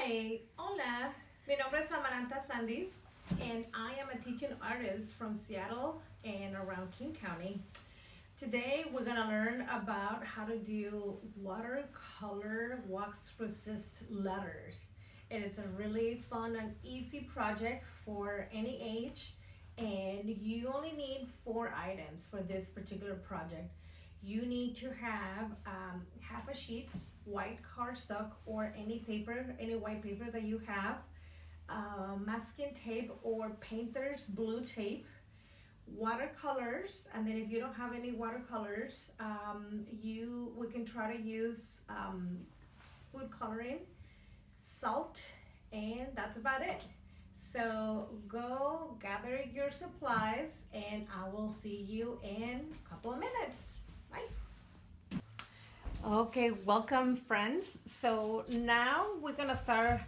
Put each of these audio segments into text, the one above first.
Hi, hola, mi nombre es Amaranta Sandis, and I am a teaching artist from Seattle and around King County. Today we're gonna learn about how to do watercolor wax resist letters. And it's a really fun and easy project for any age, and you only need 4 items for this particular project. You need to have half a sheet, white cardstock, or any paper, any white paper that you have, masking tape or painter's blue tape, watercolors, and then if you don't have any watercolors, we can try to use food coloring, salt, and that's about it. So go gather your supplies, and I will see you in a couple of minutes. Bye. Okay, welcome friends. So now we're gonna start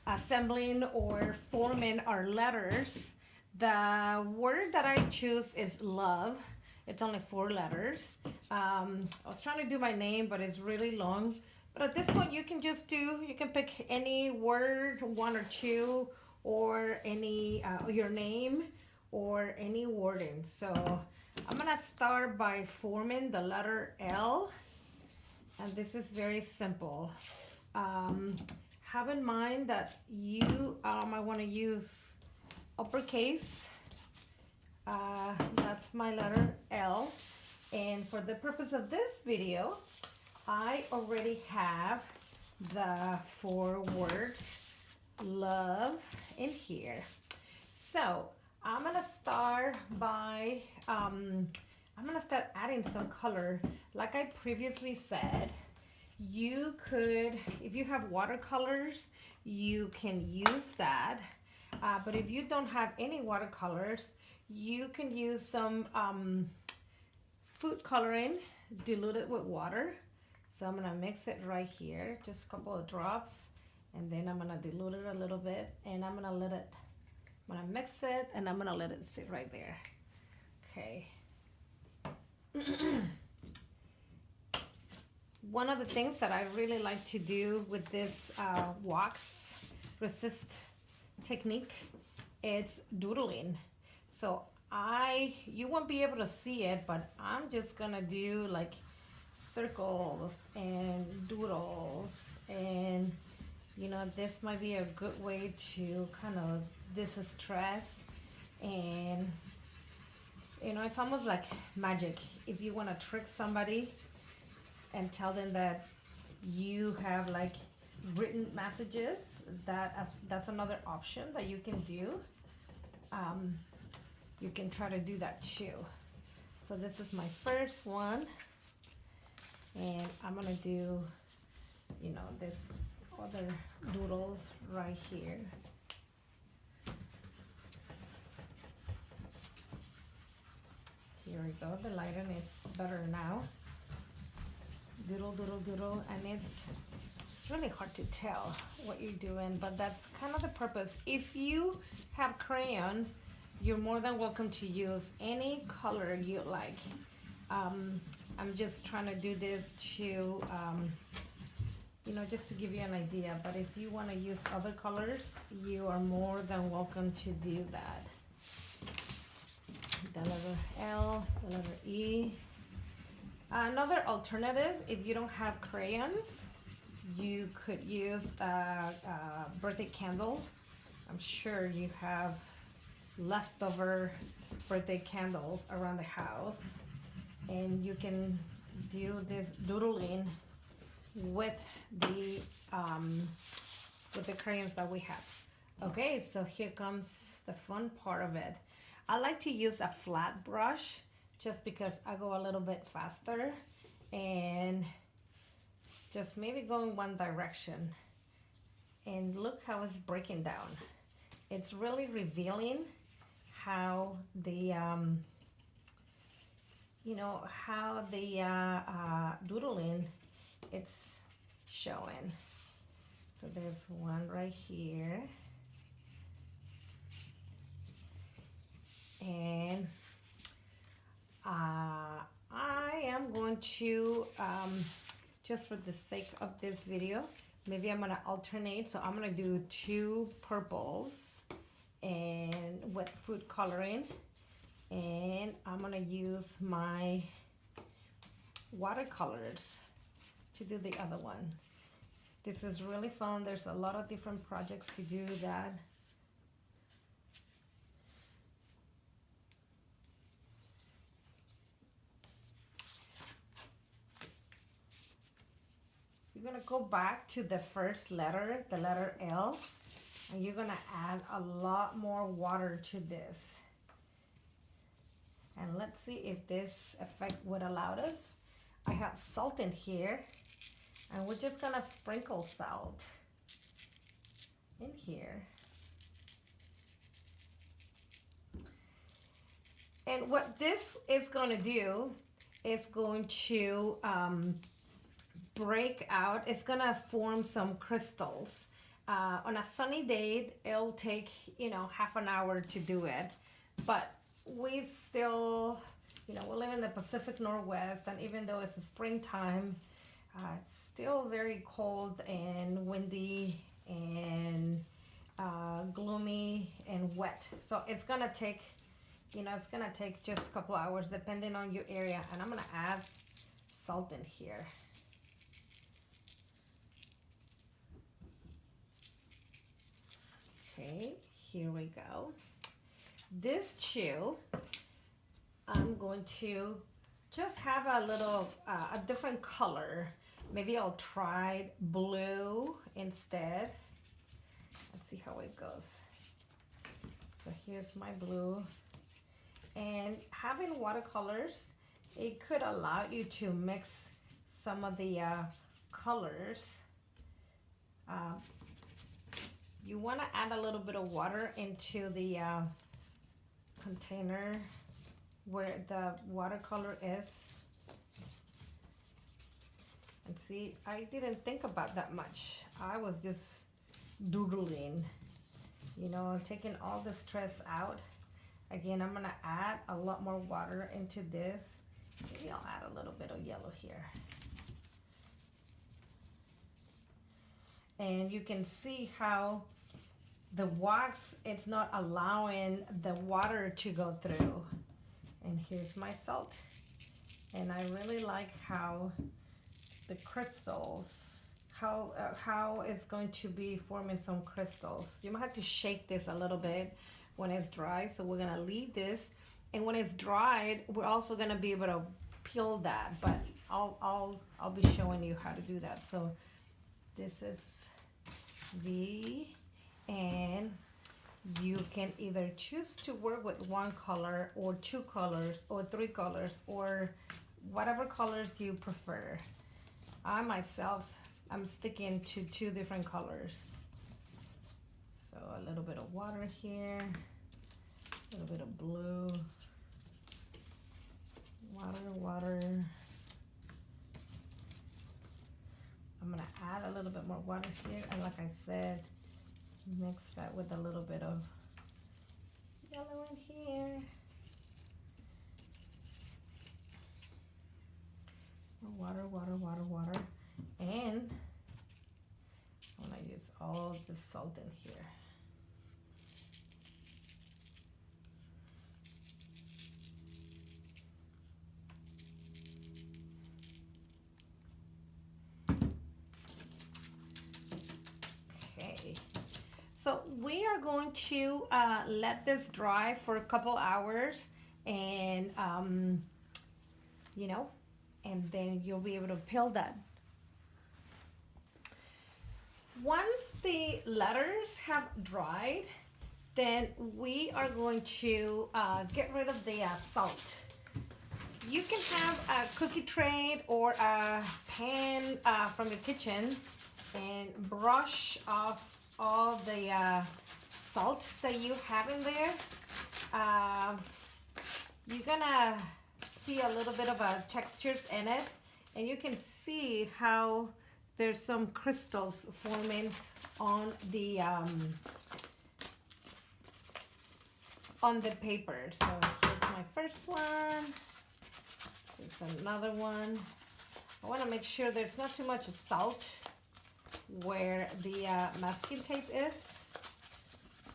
assembling or forming our letters. The word that I choose is love. It's only 4 letters. I was trying to do my name, but it's really long. But at this point, you can pick any word, 1 or 2, or any your name or any wording. So I'm gonna start by forming the letter L, and this is very simple. Have in mind that you might want to use uppercase. That's my letter L, and for the purpose of this video, I already have the 4 words love in here. So I'm gonna start by adding some color. Like I previously said, you could, if you have watercolors, you can use that. But if you don't have any watercolors, you can use some food coloring diluted with water. So I'm gonna mix it right here, just a couple of drops, and then I'm gonna dilute it a little bit, and I'm gonna mix it, and I'm gonna let it sit right there. Okay. One of the things that I really like to do with this wax resist technique, it's doodling. So you won't be able to see it, but I'm just gonna do like circles and doodles, and this might be a good way to kind of distress, and it's almost like magic. If you want to trick somebody and tell them that you have like written messages, that's another option that you can do. You can try to do that too. So this is my first one, and I'm gonna do this other doodles right here. Here we go. The lighting is better now. Doodle, doodle, doodle, and it's really hard to tell what you're doing, but that's kind of the purpose. If you have crayons, you're more than welcome to use any color you like. I'm just trying to do this to just to give you an idea, but if you want to use other colors, you are more than welcome to do that. The letter L, the letter E. Another alternative, if you don't have crayons, you could use a birthday candle. I'm sure you have leftover birthday candles around the house, and you can do this doodling with the crayons that we have. Okay, so here comes the fun part of it. I like to use a flat brush just because I go a little bit faster, and just maybe go in one direction, and look how it's breaking down. It's really revealing how the doodling it's showing. So there's one right here, and I am going to just for the sake of this video, maybe I'm gonna alternate. So I'm gonna do 2 purples and with food coloring, and I'm gonna use my watercolors to do the other one. This is really fun. There's a lot of different projects to do that. You're gonna go back to the first letter, the letter L, and you're gonna add a lot more water to this. And let's see if this effect would allow us. I have salt in here, and we're just gonna sprinkle salt in here. And what this is gonna do is going to break out. It's gonna form some crystals. On a sunny day, it'll take, you know, half an hour to do it, but we still, you know, we live in the Pacific Northwest, and even though it's springtime, it's still very cold and windy and gloomy and wet. So it's gonna take, you know, it's gonna take just a couple hours depending on your area. And I'm gonna add salt in here. Okay, here we go. This chew, I'm going to just have a little, a different color. Maybe I'll try blue instead. Let's see how it goes. So here's my blue. And having watercolors, it could allow you to mix some of the colors. You want to add a little bit of water into the container where the watercolor is. And see, I didn't think about that much. I was just doodling, you know, taking all the stress out. Again, I'm gonna add a lot more water into this. Maybe I'll add a little bit of yellow here. And you can see how the wax, it's not allowing the water to go through. And here's my salt. And I really like how the crystals, how it's going to be forming some crystals. You might have to shake this a little bit when it's dry. So we're gonna leave this. And when it's dried, we're also gonna be able to peel that, but I'll be showing you how to do that. So this is and you can either choose to work with 1 color or 2 colors or 3 colors or whatever colors you prefer. I myself, I'm sticking to 2 different colors. So a little bit of water here, a little bit of blue, water. I'm gonna add a little bit more water here, and like I said, mix that with a little bit of yellow in here. Water. And I'm gonna use all the salt in here. Okay, so we are going to let this dry for a couple hours, and you know, and then you'll be able to peel that. Once the letters have dried, then we are going to get rid of the salt. You can have a cookie tray or a pan from your kitchen and brush off all the salt that you have in there. You're gonna see a little bit of textures in it, and you can see how there's some crystals forming on the paper. So here's my first one. Here's another one. I want to make sure there's not too much salt where the masking tape is.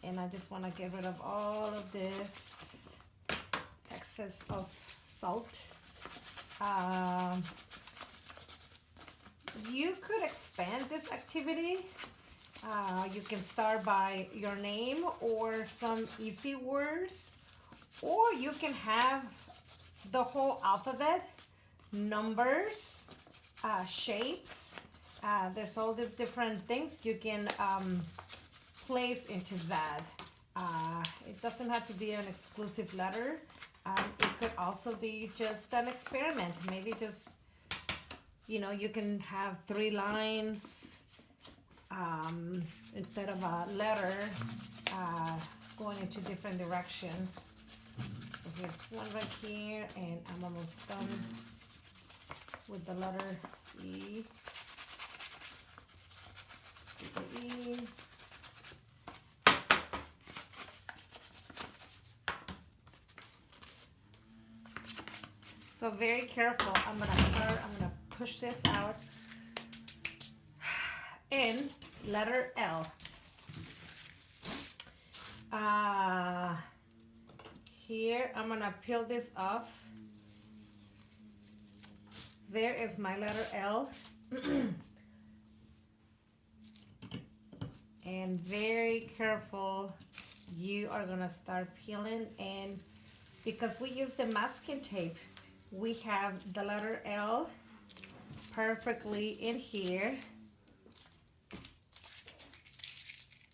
And I just want to get rid of all of this excess of salt. You could expand this activity. You can start by your name or some easy words, or you can have the whole alphabet, numbers, shapes. There's all these different things you can place into that. It doesn't have to be an exclusive letter. It could also be just an experiment. Maybe just, you know, you can have 3 lines instead of a letter going into different directions. So here's one right here, and I'm almost done with the letter E. The E. So very careful. I'm gonna push this out. In letter L. Here I'm gonna peel this off. There is my letter L. And very careful, you are gonna start peeling, and because we use the masking tape, we have the letter L perfectly in here.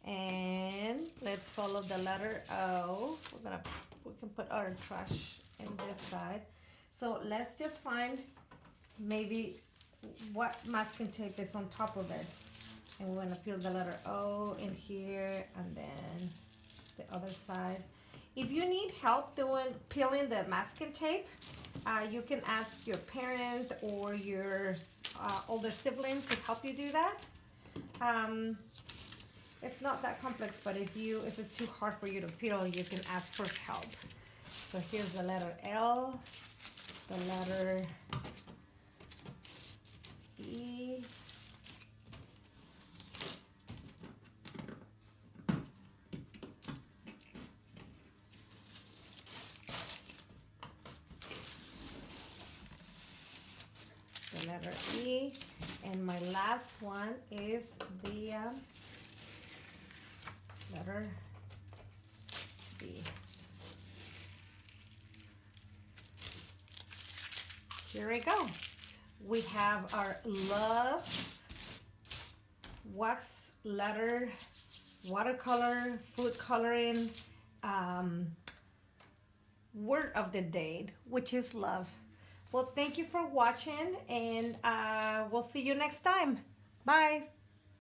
And let's follow the letter O. We can put our trash in this side. So let's just find maybe what masking tape is on top of it. And we're gonna peel the letter O in here, and then the other side. If you need help peeling the masking tape, you can ask your parent or your older sibling to help you do that. It's not that complex, but if it's too hard for you to peel, you can ask for help. So here's the letter L, the letter E, the letter E, and my last one is the letter B. Here we go. We have our love, wax letter, watercolor, food coloring, word of the day, which is love. Well, thank you for watching, and we'll see you next time. Bye.